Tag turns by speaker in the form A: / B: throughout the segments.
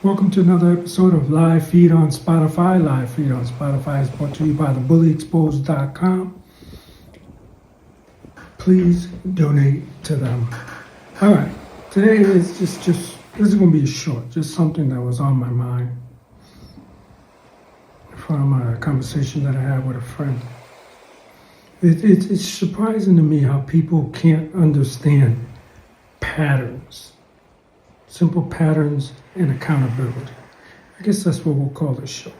A: Welcome to another episode of Live Feed on Spotify. Live Feed on Spotify is brought to you by thebullyexposed.com. Please donate to them. All right, today is just this is going to be short, just something that was on my mind from a conversation that I had with a friend. It's surprising to me how people can't understand patterns, simple patterns and accountability. I guess that's what we'll call this show.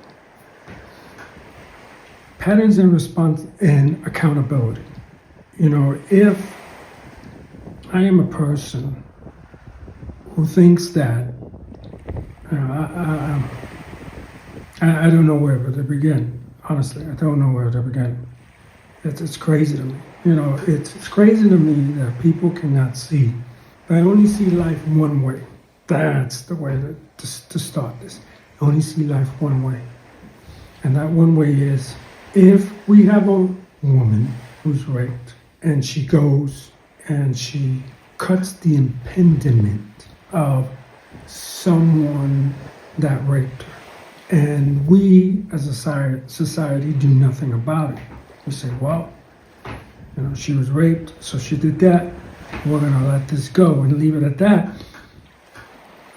A: Patterns and response and accountability. You know, if I am a person who thinks that, I don't know where to begin. Honestly, I don't know where to begin. It's crazy to me. You know, it's crazy to me that people cannot see. I only see life one way. That's the way to start this. I only see life one way. And that one way is if we have a woman who's raped and she goes and she cuts the impediment of someone that raped her. And we as a society do nothing about it. We say, well, you know, she was raped, so she did that. We're going to let this go and leave it at that.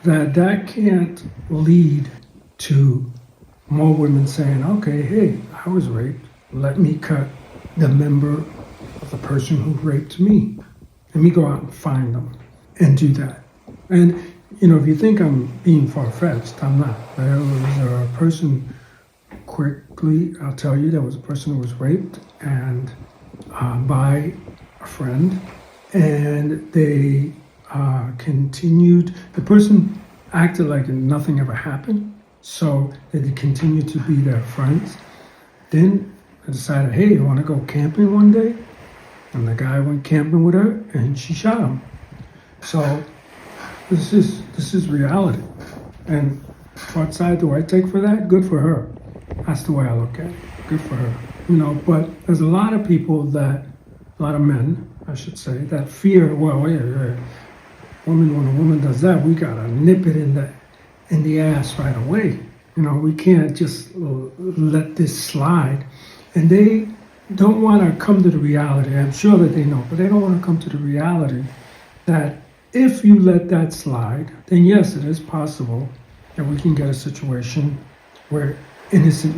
A: That can't lead to more women saying, okay, hey, I was raped. Let me cut the member of the person who raped me. Let me go out and find them and do that. And, you know, if you think I'm being far-fetched, I'm not. There was a person, quickly, I'll tell you, there was a person who was raped and by a friend, and they continued. The person acted like nothing ever happened, so they continued to be their friends. Then they decided, hey, you want to go camping one day? And the guy went camping with her, and she shot him. So this is reality. And what side do I take for that? Good for her. That's the way I look at it. Good for her. You know, but there's a lot of people a lot of men, I should say, that fear, well, yeah. When a woman does that, we gotta nip it in the ass right away. You know, we can't just let this slide. And they don't want to come to the reality. I'm sure that they know, but they don't want to come to the reality that if you let that slide, then yes, it is possible that we can get a situation where innocent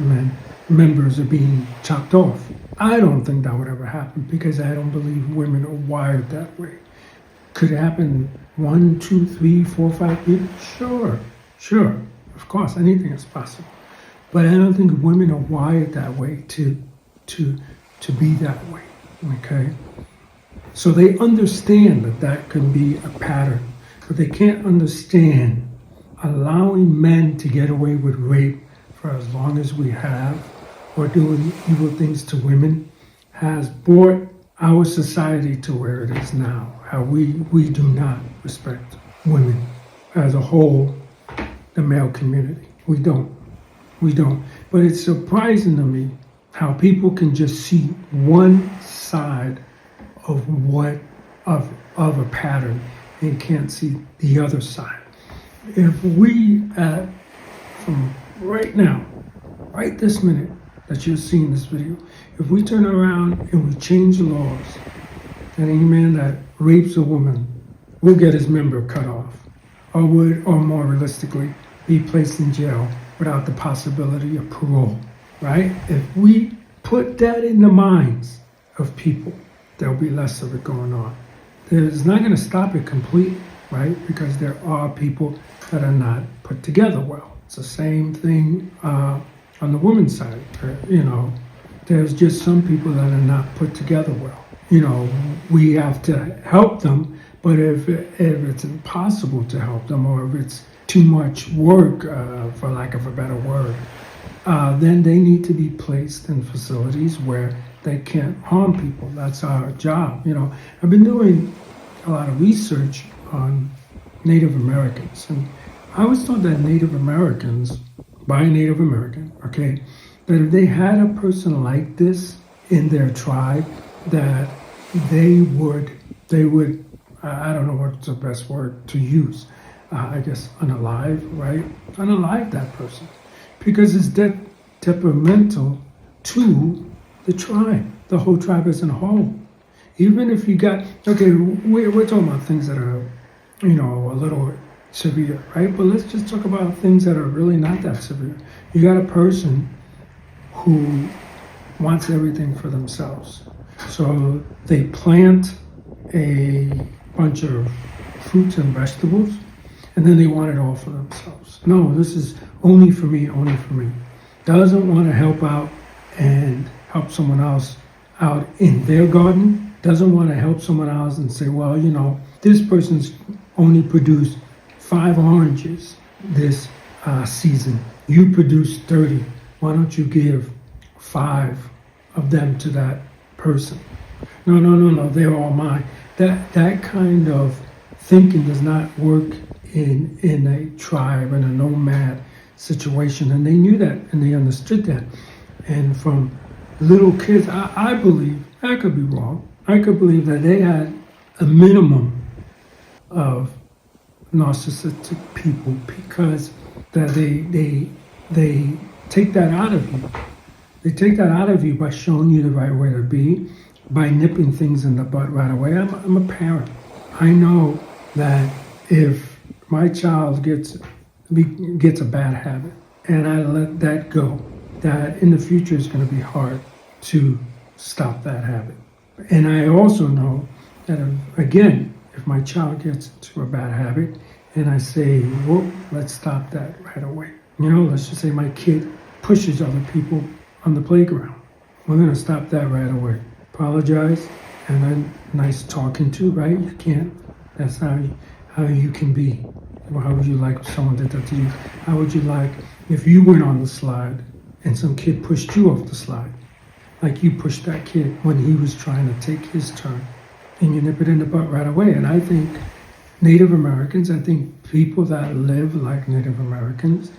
A: members are being chopped off. I don't think that would ever happen because I don't believe women are wired that way. Could it happen 1, 2, 3, 4, 5 people? Sure. Of course, anything is possible. But I don't think women are wired that way to be that way. Okay? So they understand that can be a pattern, but they can't understand allowing men to get away with rape for as long as we have, or doing evil things to women, has brought our society to where it is now. How we do not respect women as a whole, the male community. We don't. But it's surprising to me how people can just see one side of a pattern and can't see the other side. If we, from right now, right this minute that you're seeing this video, if we turn around and we change the laws, and any man that rapes a woman will get his member cut off, or more realistically, be placed in jail without the possibility of parole, right? If we put that in the minds of people, there'll be less of it going on. It's not going to stop it completely, right? Because there are people that are not put together well. It's the same thing on the women's side. You know, there's just some people that are not put together well. You know, we have to help them, but if it's impossible to help them, or if it's too much work, for lack of a better word, then they need to be placed in facilities where they can't harm people. That's our job. You know, I've been doing a lot of research on Native Americans, and I was told that Native Americans, by a Native American, okay, that if they had a person like this in their tribe, that they would, I don't know what's the best word to use, I guess, unalive, right? Unalive that person because it's detrimental to the tribe, the whole tribe as a whole. Even if you got, okay, we're talking about things that are, a little severe, right? But let's just talk about things that are really not that severe. You got a person who wants everything for themselves. So they plant a bunch of fruits and vegetables, and then they want it all for themselves. No, this is only for me, only for me. Doesn't want to help out and help someone else out in their garden. Doesn't want to help someone else and say, well, this person's only produced 5 oranges this season. You produced 30. Why don't you give 5 of them to that person? No, they're all mine. That kind of thinking does not work in a tribe, in a nomad situation. And they knew that and they understood that. And from little kids, I believe, I could be wrong, I could believe that they had a minimum of narcissistic people because that they take that out of you. They take that out of you by showing you the right way to be, by nipping things in the butt right away. I'm a parent. I know that if my child gets a bad habit and I let that go, that in the future it's going to be hard to stop that habit. And I also know that, if my child gets into a bad habit and I say, whoa, let's stop that right away. Let's just say my kid pushes other people on the playground. We're going to stop that right away. Apologize, and then nice talking to, right? You can't. That's how you can be. Well, how would you like if someone did that to you? How would you like if you went on the slide and some kid pushed you off the slide? Like you pushed that kid when he was trying to take his turn, and you nip it in the butt right away. And I think Native Americans, I think people that live like Native Americans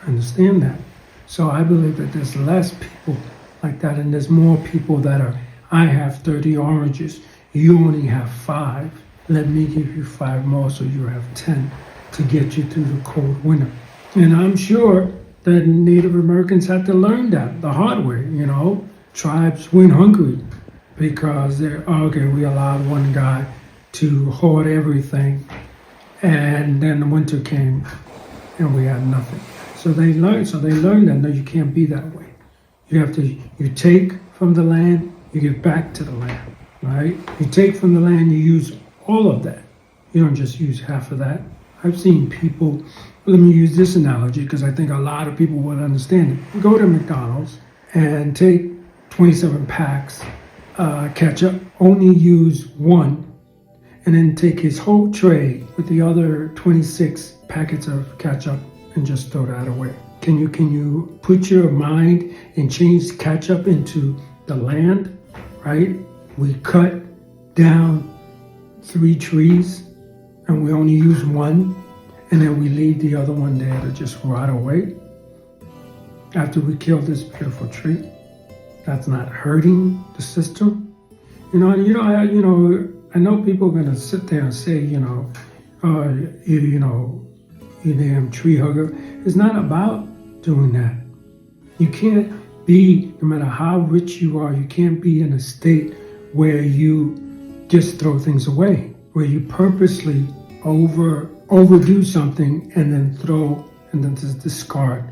A: understand that. So I believe that there's less people like that, and there's more people that are, I have 30 oranges, you only have 5. Let me give you 5 more so you have 10 to get you through the cold winter. And I'm sure that Native Americans had to learn that the hard way, Tribes went hungry because we allowed one guy to hoard everything, and then the winter came and we had nothing. So they learned that, no, you can't be that way. You take from the land, you give back to the land, right? You take from the land, you use all of that. You don't just use half of that. I've seen people, let me use this analogy because I think a lot of people would understand it. Go to McDonald's and take 27 packs ketchup, only use 1, and then take his whole tray with the other 26 packets of ketchup and just throw that away. Can you put your mind and change ketchup into the land, right? We cut down 3 trees and we only use 1, and then we leave the other one there to just rot away after we kill this beautiful tree. That's not hurting the system. I know people are gonna sit there and say, you damn tree hugger. It's not about doing that. You can't be, no matter how rich you are, you can't be in a state where you just throw things away, where you purposely overdo something and then just discard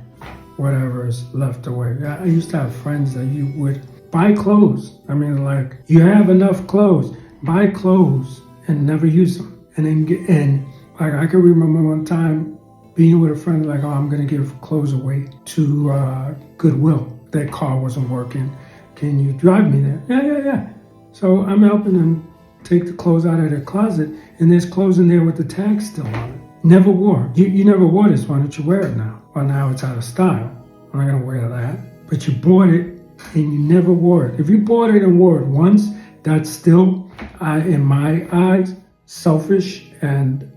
A: whatever is left away. I used to have friends that you would buy clothes. Like, you have enough clothes, buy clothes and never use them. And I can remember one time being with a friend, like, I'm going to give clothes away to Goodwill. Their car wasn't working. Can you drive me there? Yeah. So I'm helping them take the clothes out of their closet, and there's clothes in there with the tag still on it. Never wore. You never wore this. Why don't you wear it now? Well, now it's out of style. I'm not going to wear that. But you bought it and you never wore it. If you bought it and wore it once, that's still, in my eyes, selfish and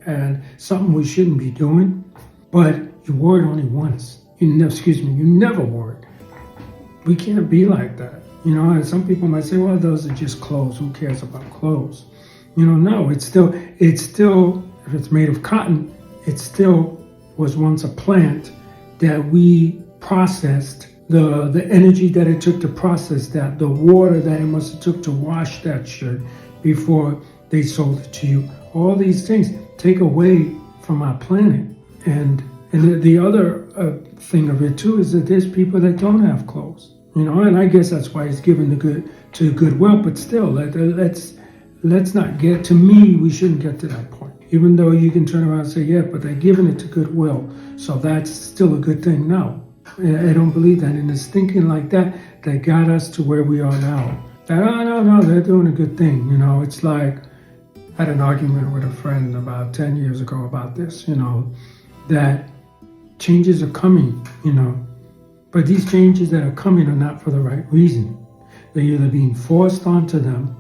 A: something we shouldn't be doing. But you wore it only once. You never wore it. We can't be like that. And some people might say, well, those are just clothes. Who cares about clothes? No, it's still, if it's made of cotton, it still was once a plant that we processed. The energy that it took to process that, the water that it must have took to wash that shirt before they sold it to you. All these things take away from our planet. And the other thing of it too is that there's people that don't have clothes. And I guess that's why it's given to Goodwill. But still, let's not get, to me, we shouldn't get to that point. Even though you can turn around and say, yeah, but they're giving it to Goodwill, so that's still a good thing. No, I don't believe that. And it's thinking like that got us to where we are now. That, oh, no, they're doing a good thing. It's like, I had an argument with a friend about 10 years ago about this, that changes are coming, but these changes that are coming are not for the right reason. They're either being forced onto them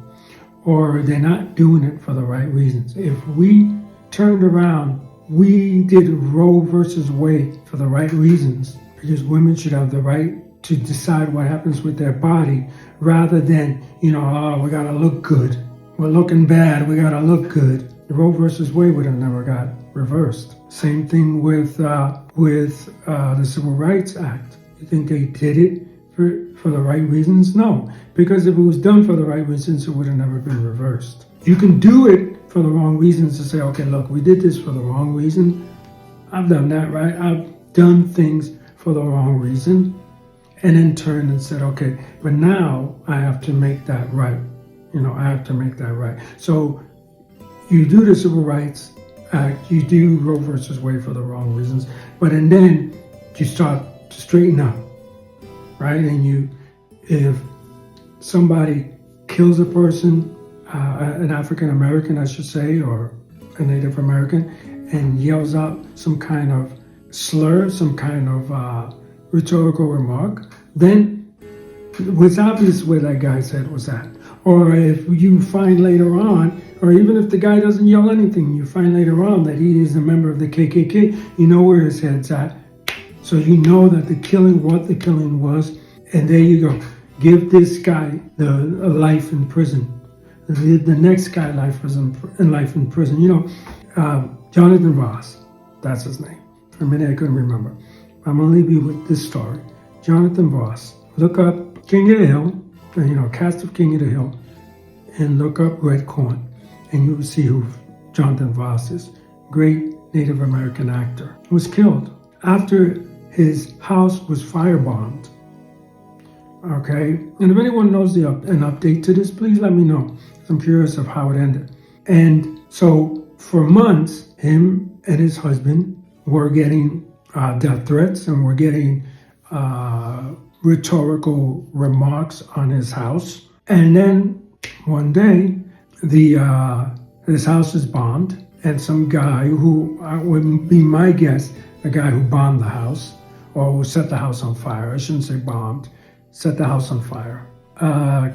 A: or they're not doing it for the right reasons. If we turned around, we did Roe versus Wade for the right reasons, because women should have the right to decide what happens with their body, rather than, oh, we gotta look good. We're looking bad, we gotta look good. Roe versus Wade would have never got reversed. Same thing with the Civil Rights Act. You think they did it for the right reasons? No, because if it was done for the right reasons, it would have never been reversed. You can do it for the wrong reasons to say, okay, look, we did this for the wrong reason. I've done that, right? I've done things for the wrong reason, and then turned and said, okay, but now I have to make that right. I have to make that right. So you do the Civil Rights Act, you do Roe versus Wade for the wrong reasons, and then you start to straighten up, right? And if somebody kills a person, an African American, I should say, or a Native American, and yells out some kind of slur, some kind of rhetorical remark, then it's obvious where that guy's head was at. Or if you find later on, or even if the guy doesn't yell anything, you find later on that he is a member of the KKK, you know where his head's at. So you know that what the killing was, and there you go. Give this guy a life in prison. The next guy life in prison. Jonathan Ross, that's his name. For a minute I couldn't remember. I'm gonna leave you with this story. Jonathan Ross. Look up King of the Hill, cast of King of the Hill, and look up Red Corn, and you will see who Jonathan Ross is. Great Native American actor. Was killed after his house was firebombed. Okay, and if anyone knows an update to this, please let me know. I'm curious of how it ended. And so for months, him and his husband were getting death threats and were getting rhetorical remarks on his house. And then one day, his house is bombed, and some guy who would be my guess, the guy who bombed the house, or who set the house on fire, I shouldn't say bombed, set the house on fire,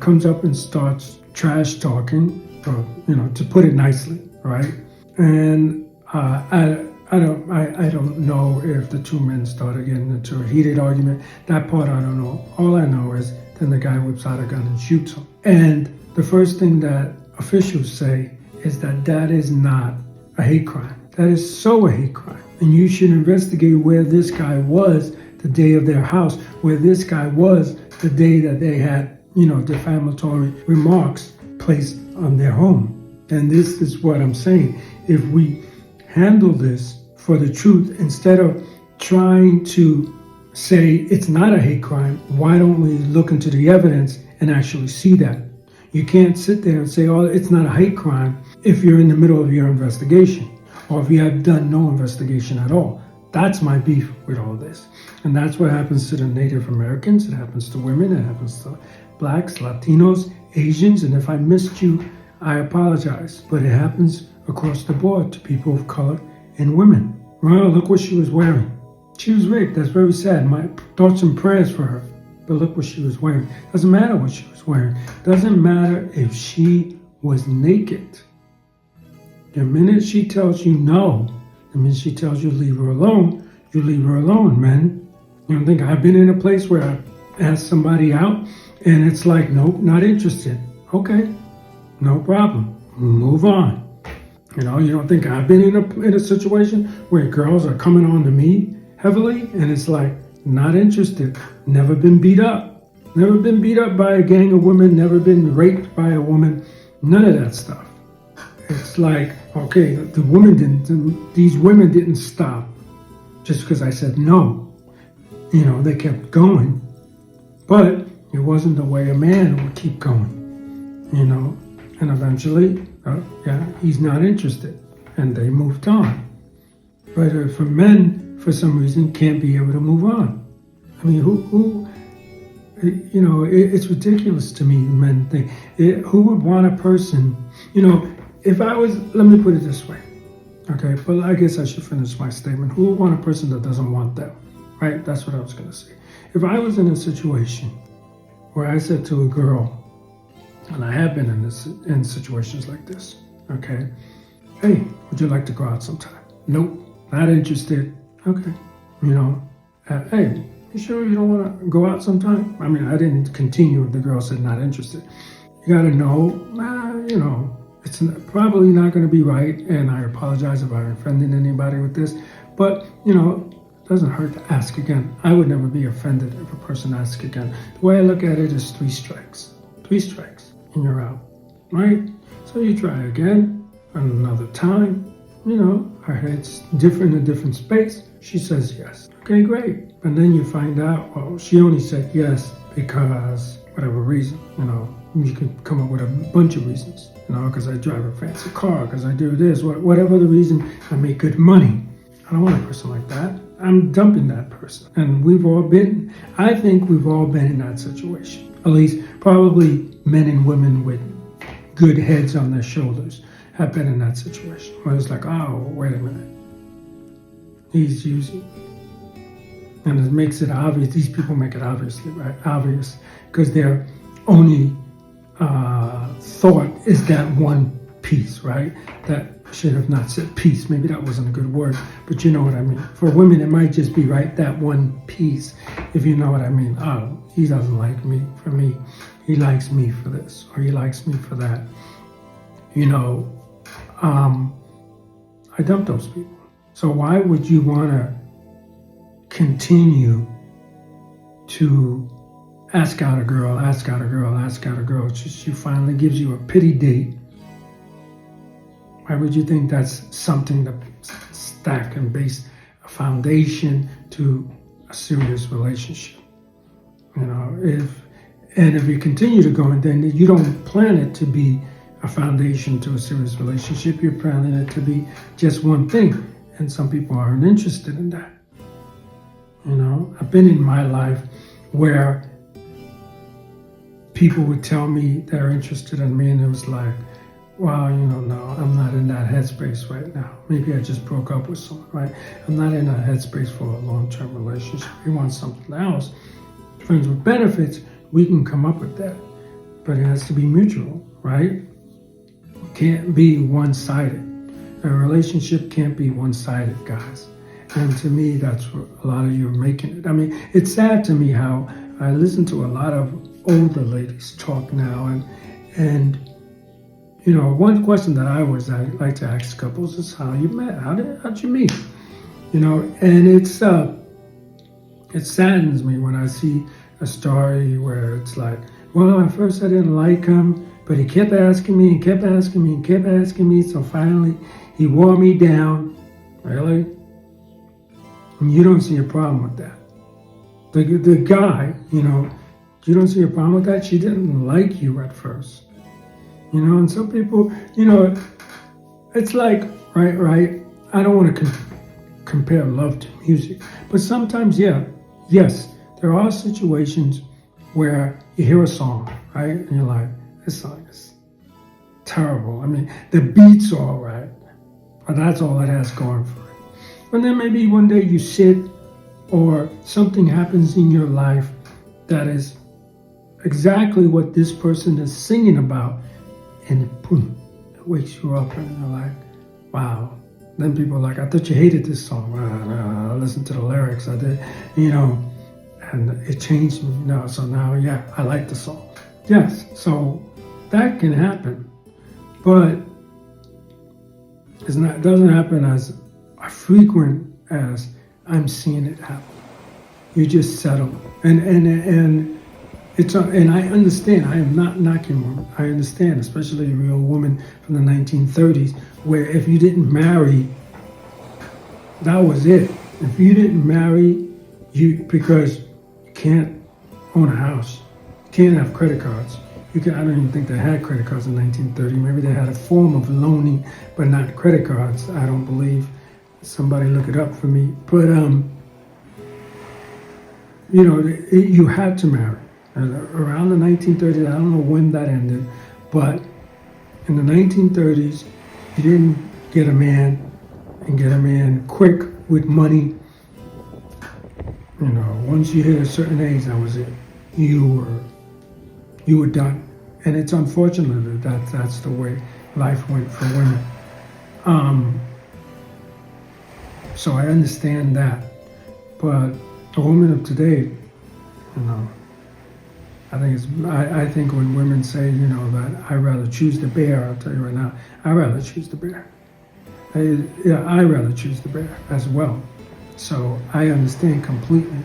A: comes up and starts trash talking, to put it nicely, right? And I don't know if the two men started getting into a heated argument. That part I don't know. All I know is then the guy whips out a gun and shoots him. And the first thing that officials say is that is not a hate crime. That is so a hate crime. And you should investigate where this guy was the day of their house, where this guy was the day that they had, defamatory remarks placed on their home. And this is what I'm saying. If we handle this for the truth, instead of trying to say it's not a hate crime, why don't we look into the evidence and actually see that? You can't sit there and say, oh, it's not a hate crime if you're in the middle of your investigation, or if you have done no investigation at all. That's my beef with all this. And that's what happens to the Native Americans. It happens to women. It happens to blacks, Latinos, Asians. And if I missed you, I apologize. But it happens across the board to people of color and women. Well, look what she was wearing. She was raped. That's very sad. My thoughts and prayers for her. But look what she was wearing. Doesn't matter what she was wearing. Doesn't matter if she was naked. The minute she tells you no, the minute she tells you leave her alone, you leave her alone, man. You don't think I've been in a place where I asked somebody out and it's like, nope, not interested. Okay, no problem. Move on. You don't think I've been in a situation where girls are coming on to me heavily, and it's like, not interested, never been beat up, never been beat up by a gang of women, never been raped by a woman, none of that stuff. It's like, okay, these women didn't stop just because I said no. They kept going, but it wasn't the way a man would keep going, and eventually, he's not interested, and they moved on. But for men, for some reason, can't be able to move on. I mean, it's ridiculous to me, men think, who would want a person, if I was, let me put it this way, okay, but I guess I should finish my statement. Who would want a person that doesn't want them, right? That's what I was going to say. If I was in a situation where I said to a girl, and I have been in situations like this, okay, hey, would you like to go out sometime? Nope, not interested. Okay, hey, you sure you don't want to go out sometime? I mean, I didn't continue if the girl said not interested. You got to know, it's probably not going to be right, and I apologize if I offended anybody with this, but, it doesn't hurt to ask again. I would never be offended if a person asks again. The way I look at it is 3 strikes. 3 strikes, and you're out, right? So you try again, another time, her head's different in a different space. She says yes. Okay, great. And then you find out, well, she only said yes because whatever reason, you could come up with a bunch of reasons, because I drive a fancy car, because I do this, whatever the reason, I make good money. I don't want a person like that. I'm dumping that person. And I think we've all been in that situation. At least probably men and women with good heads on their shoulders have been in that situation. Where it's like, oh, wait a minute. He's using. And it makes it obvious. These people make it obvious. Because their only thought is that one piece, right? That should have not said piece. Maybe that wasn't a good word, but you know what I mean. For women, it might just be right, that one piece, if you know what I mean. Oh, he doesn't like me for me. He likes me for this, or he likes me for that. I dump those people. So why would you want to continue to ask out a girl? She finally gives you a pity date. Why would you think that's something to stack and base a foundation to a serious relationship? If you continue to go, and then you don't plan it to be a foundation to a serious relationship, you're planning it to be just one thing. And some people aren't interested in that. I've been in my life where people would tell me they're interested in me, and it was like, well, no, I'm not in that headspace right now. Maybe I just broke up with someone, right? I'm not in a headspace for a long-term relationship. We want something else. Friends with benefits, we can come up with that. But it has to be mutual, right? It can't be one-sided. A relationship can't be one-sided, guys. And to me, that's what a lot of you are making it. I mean, it's sad to me how I listen to a lot of older ladies talk now, and one question that I like to ask couples is how you met. How'd you meet? And it saddens me when I see a story where it's like, well, at first I didn't like him, but he kept asking me and kept asking me and kept asking me, so finally he wore me down. Really? And you don't see a problem with that. The guy, you don't see a problem with that. She didn't like you at first. And some people, it's like, right? I don't want to compare love to music, but sometimes, yes, there are situations where you hear a song, right? And you're like, this song is terrible. I mean, the beat's all right, but that's all it has going for it. And then maybe one day you sit, or something happens in your life that is exactly what this person is singing about, and boom, it wakes you up, and you're like, wow. Then people are like, I thought you hated this song. I listened to the lyrics, I did, and it changed me, so now, I like the song. Yes, so that can happen, but It doesn't happen as frequent as I'm seeing it happen. You just settle, and I understand. I am not knocking women. I understand, especially a real woman from the 1930s, where if you didn't marry, that was it. If you didn't marry, because you can't own a house, you can't have credit cards. I don't even think they had credit cards in 1930. Maybe they had a form of loaning, but not credit cards. I don't believe. Somebody look it up for me. But you had to marry. And around the 1930s, I don't know when that ended, but in the 1930s, you didn't get a man quick with money. Once you hit a certain age, that was it. You were done. And it's unfortunate that that's the way life went for women. So I understand that. But the women of today, I think when women say, that I rather choose the bear, I'll tell you right now, I rather choose the bear. I rather choose the bear as well. So I understand completely.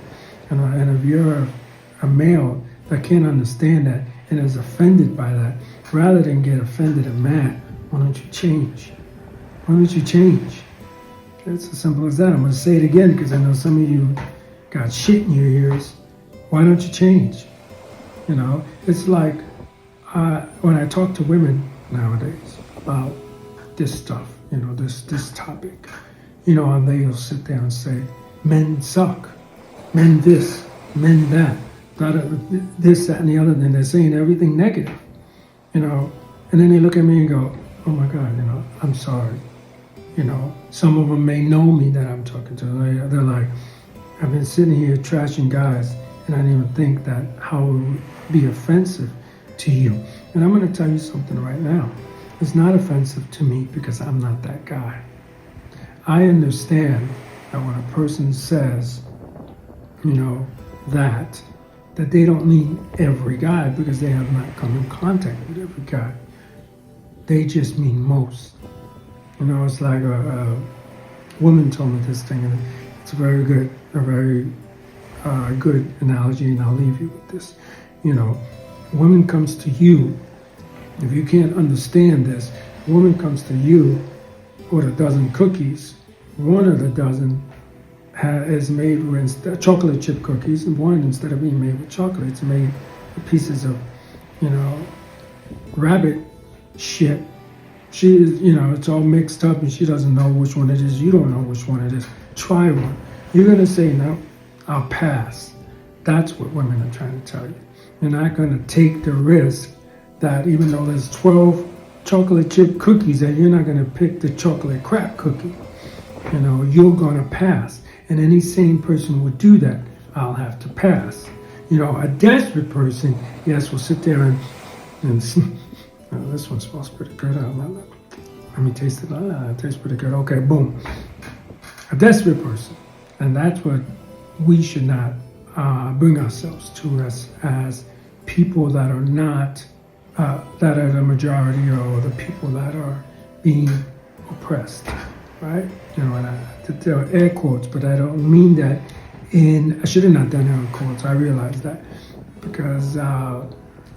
A: And if you're a male that can't understand that and is offended by that, rather than get offended and mad, why don't you change? Why don't you change? It's as simple as that. I'm going to say it again because I know some of you got shit in your ears. Why don't you change? It's like when I talk to women nowadays about this stuff, this topic, and they'll sit there and say, men suck, men this, men that, this, that, and the other, and they're saying everything negative, and then they look at me and go, oh my God, I'm sorry. Some of them may know me that I'm talking to. They're like, I've been sitting here trashing guys, and I didn't even think that how it would be offensive to you. And I'm going to tell you something right now. It's not offensive to me because I'm not that guy. I understand that when a person says, that they don't mean every guy because they have not come in contact with every guy. They just mean most. It's like a woman told me this thing, and it's a very good analogy, and I'll leave you with this. A woman comes to you, if you can't understand this, a woman comes to you with a dozen cookies. One of the dozen is made with chocolate chip cookies, and one, instead of being made with chocolate, it's made with pieces of, rabbit shit. She is, it's all mixed up and she doesn't know which one it is. You don't know which one it is. Try one. You're going to say, no, I'll pass. That's what women are trying to tell you. You're not going to take the risk that even though there's 12 chocolate chip cookies, that you're not going to pick the chocolate crap cookie. You're going to pass. And any sane person would do that. I'll have to pass. A desperate person, yes, will sit there and this one smells pretty good. Let me taste it. It tastes pretty good. Okay, boom. A desperate person. And that's what we should not bring ourselves to as people that are not, that are the majority or the people that are being oppressed, right? And there are air quotes, but I don't mean that I should have not done air quotes. I realize that because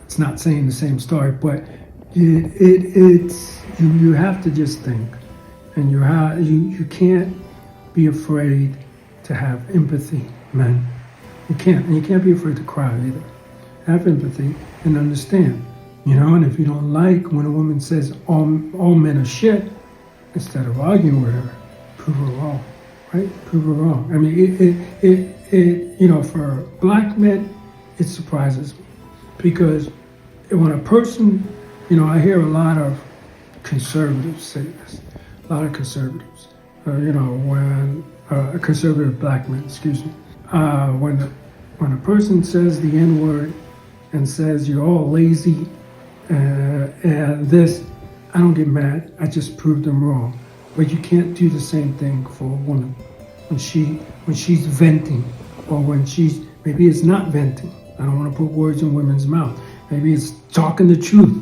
A: it's not saying the same story, but it's you have to just think, and you can't be afraid to have empathy, men. You can't, and you can't be afraid to cry either. Have empathy and understand, And if you don't like when a woman says all men are shit, instead of arguing with her, prove her wrong, right? Prove her wrong. I mean, for black men, it surprises me because when a person, I hear a lot of conservatives say this, a lot of conservatives, when conservative black men, excuse me, when a person says the N-word and says you're all lazy and this, I don't get mad. I just prove them wrong. But you can't do the same thing for a woman when she's venting, or when maybe it's not venting. I don't want to put words in women's mouth. Maybe it's talking the truth,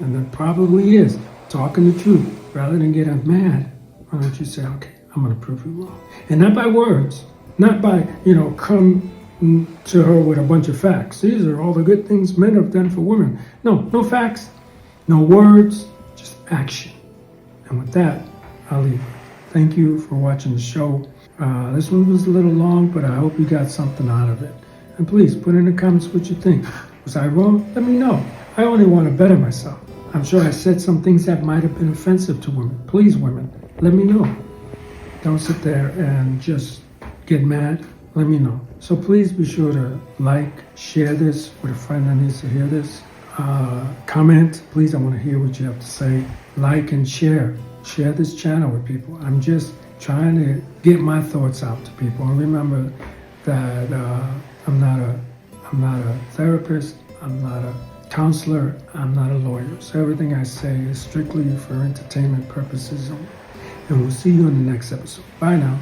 A: and that probably is talking the truth. Rather than get mad, why don't you say, okay, I'm going to prove you wrong. And not by words, not by, come to her with a bunch of facts. These are all the good things men have done for women. No facts, no words, just action. And with that, I'll leave. Thank you for watching the show. This one was a little long, but I hope you got something out of it. And please put in the comments what you think. Was I wrong? Let me know. I only want to better myself. I'm sure I said some things that might have been offensive to women. Please, women, let me know. Don't sit there and just get mad. Let me know. So please be sure to like, share this with a friend that needs to hear this. Comment. Please, I want to hear what you have to say. Like and share. Share this channel with people. I'm just trying to get my thoughts out to people. And remember that I'm not a therapist. I'm not a counselor. I'm not a lawyer. So everything I say is strictly for entertainment purposes only. And we'll see you in the next episode. Bye now.